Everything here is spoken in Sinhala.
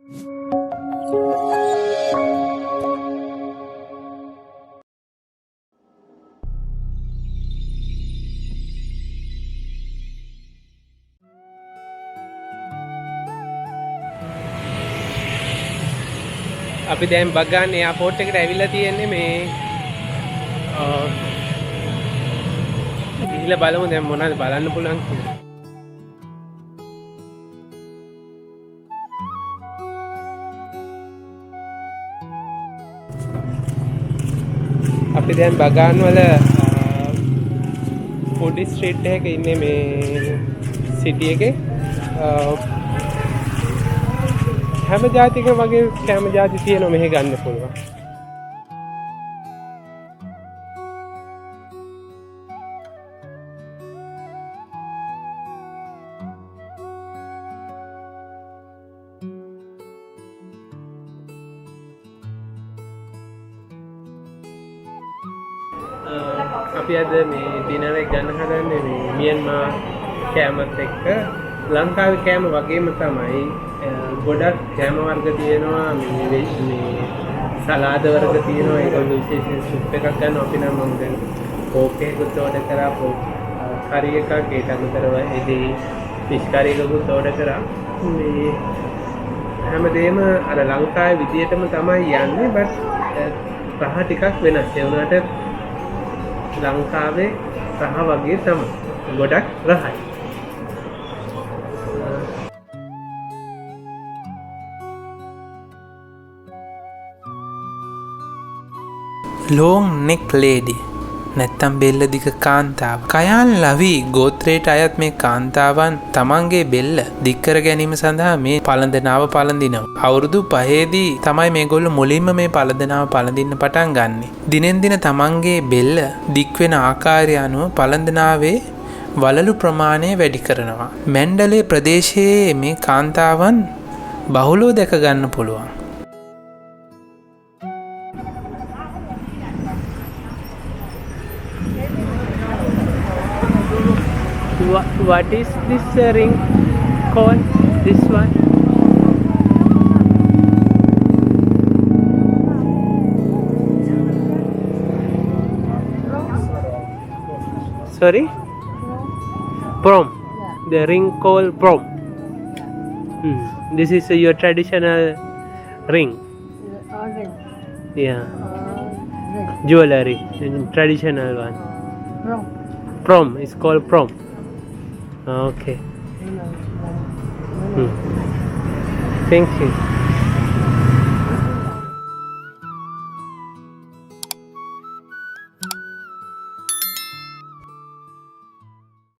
අපි දැන් බගන් එයාපෝට් එකට ඇවිල්ලා තියෙන්නේ මේ ගිහිල්ලා බලමු දැන් මොනවද බලන්න පුළුවන් කියලා. අපි දැන් බගන් වල ෆුඩ් ස්ට්‍රීට් එකක ඉන්නේ මේ සිටි එකේ. හැම ජාතික වගේ කැම ජාති තියෙනවා මෙහෙ ගන්න පුළුවන්. අපි අද මේ ඩිනර් එක ගන්න හදන්නේ මේ මියන්මාර් කෑමත් එක්ක. ලංකාවේ කෑම වගේම තමයි ගොඩක් කෑම වර්ග තියෙනවා මේ සලාද වර්ග තියෙනවා. ඒගොල්ලෝ විශේෂයෙන් සුප් එකක් ගන්නවා. අපි නම් මම දැන් පෝක් එකකුත් ඕඩර් කරා. පෝක් කරි එකක් ඒකට අතරව එදී ෆිෂ් කරි එකකුත් ඕඩර් කරා. මේ හැමදේම අර ලංකාවේ විදියටම තමයි යන්නේ. බට් රහ ටිකක් වෙනස්. ඒ වුණාට ලංකාවේ රහ වගේ තමයි. ගොඩක් රහයි. long neck lady නැත්තම් බෙල්ල දිග කාන්තාව. කයන් ලවි ගෝත්‍රයට අයත් මේ කාන්තාවන් තමන්ගේ බෙල්ල දික් කර ගැනීම සඳහා මේ පළඳනාව පළඳිනවා. අවුරුදු 5ේදී තමයි මේගොල්ලෝ මුලින්ම මේ පළඳනාව පළඳින්න පටන් ගන්නෙ. දිනෙන් දින තමන්ගේ බෙල්ල දික් වෙන ආකාරය අනුව පළඳනාවේ වලලු ප්‍රමාණය වැඩි කරනවා. මැන්ඩලේ ප්‍රදේශයේ මේ කාන්තාවන් බහුලව දැක ගන්න පුළුවන්. What is this ring called? This one? Sorry? Prom. The ring called prom. This is your traditional ring. Yeah. Jewelry. Traditional one. Prom is called prom. Okay. Thank you.